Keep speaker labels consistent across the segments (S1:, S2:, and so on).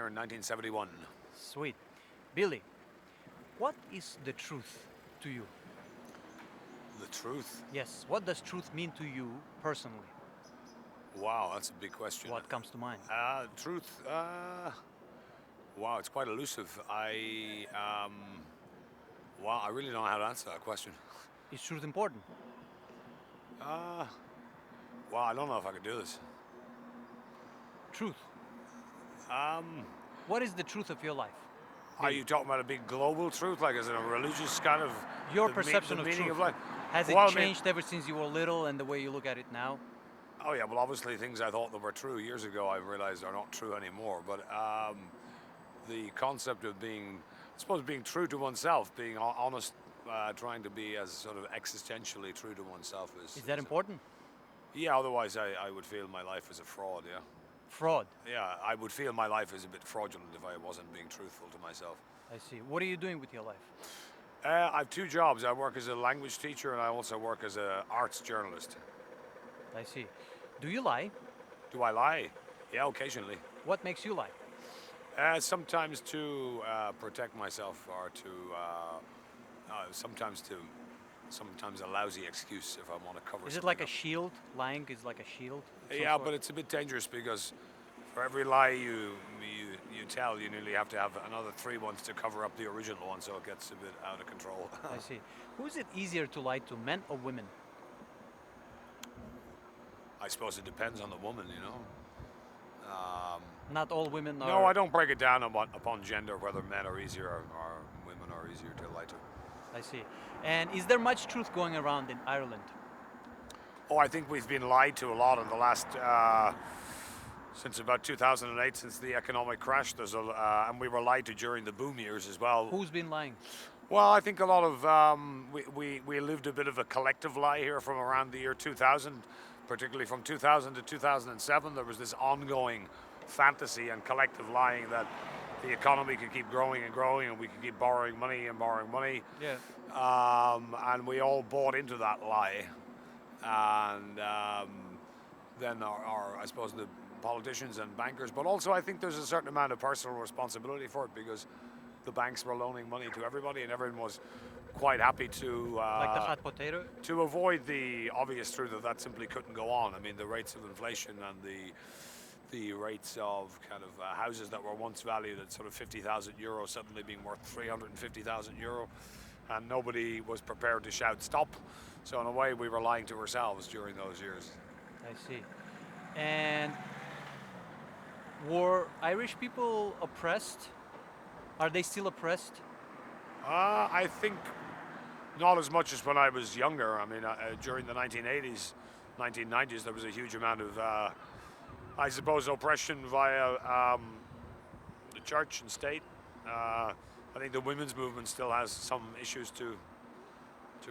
S1: in 1971.
S2: Sweet. Billy, what is the truth to you?
S1: The truth?
S2: Yes, what does truth mean to you personally?
S1: Wow, that's a big question.
S2: What comes to mind?
S1: Truth? Wow, it's quite elusive. Wow, I really don't know how to answer that question.
S2: Is truth important?
S1: Wow, I don't know if I could do this.
S2: Truth.
S1: Um,
S2: What is the truth of your life?
S1: Are you talking about a big global truth, like as in a religious kind of
S2: Your
S1: the
S2: perception
S1: the
S2: of
S1: meaning
S2: truth.
S1: of life?
S2: Has it
S1: Well, I mean-
S2: changed ever since you were little and the way you look at it now?
S1: Oh yeah, well obviously things I thought that were true years ago I've realized are not true anymore. But the concept of being, I suppose, being true to oneself, being honest, trying to be as sort of existentially true to oneself
S2: Is that important?
S1: Yeah, otherwise I would feel my life as a fraud, yeah.
S2: Fraud.
S1: Yeah, I would feel my life as a bit fraudulent if I wasn't being truthful to myself.
S2: I see. What are you doing with your life?
S1: I have two jobs. I work as a language teacher and I also work as an arts journalist.
S2: I see. Do you lie?
S1: Do I lie? Yeah, occasionally.
S2: What makes you lie?
S1: Sometimes to protect myself or to sometimes a lousy excuse if I want to cover.
S2: Is it like a
S1: up.
S2: shield? Lying is like a shield? of some
S1: Yeah,
S2: sort?
S1: but it's a bit dangerous because for every lie you tell, you nearly have to have another 3 ones to cover up the original one, so it gets a bit out of control.
S2: I see. Who is it easier to lie to, men or women?
S1: I suppose it depends on the woman, you know.
S2: Not all women are...
S1: No, I don't break it down upon gender, whether men are easier or women are easier to lie to.
S2: I see. And is there much truth going around in Ireland?
S1: Oh, I think we've been lied to a lot in the last, since about 2008, since the economic crash. And we were lied to during the boom years as well.
S2: Who's been lying?
S1: Well, I think a lot of, we lived a bit of a collective lie here from around the year 2000, particularly from 2000 to 2007. There was this ongoing fantasy and collective lying that the economy could keep growing and growing and we could keep borrowing money and borrowing money.
S2: Yeah.
S1: And we all bought into that lie. And then I suppose the politicians and bankers, but also I think there's a certain amount of personal responsibility for it because the banks were loaning money to everybody and everyone was quite happy to
S2: Like the hot potato?
S1: to avoid the obvious truth that simply couldn't go on. I mean, the rates of inflation and the rates of kind of houses that were once valued at sort of 50,000 euro suddenly being worth 350,000 euro, and nobody was prepared to shout stop. So in a way, we were lying to ourselves during those years.
S2: I see. And were Irish people oppressed? Are they still oppressed?
S1: I think not as much as when I was younger. I mean, during the 1980s, 1990s, there was a huge amount of, I suppose, oppression via the church and state. I think the women's movement still has some issues to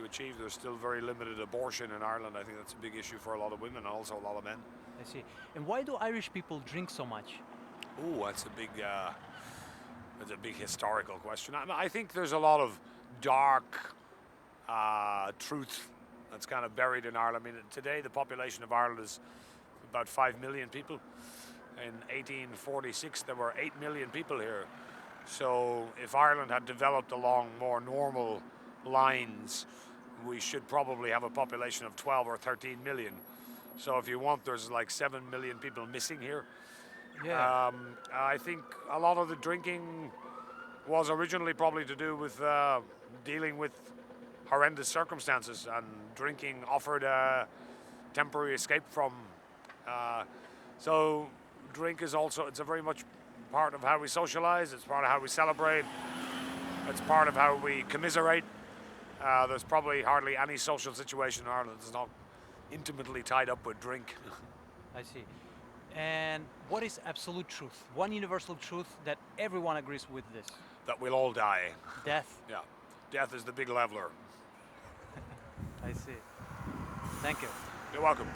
S1: achieve. There's still very limited abortion in Ireland. I think that's a big issue for a lot of women and also a lot of men.
S2: I see. And why do Irish people drink so much?
S1: Oh, that's a big historical question. I think there's a lot of dark truth that's kind of buried in Ireland. I mean, today the population of Ireland is about 5 million people. In 1846, there were 8 million people here. So if Ireland had developed along more normal lines, we should probably have a population of 12 or 13 million. So if you want, there's like 7 million people missing here.
S2: Yeah.
S1: I think a lot of the drinking was originally probably to do with dealing with horrendous circumstances, and drinking offered a temporary escape from. So drink is also, it's a very much part of how we socialize, it's part of how we celebrate, it's part of how we commiserate. There's probably hardly any social situation in Ireland that's not intimately tied up with drink.
S2: I see. And what is absolute truth? One universal truth that everyone agrees with this.
S1: That we'll all die.
S2: Death.
S1: Yeah. Death is the big leveler.
S2: I see. Thank you.
S1: You're welcome.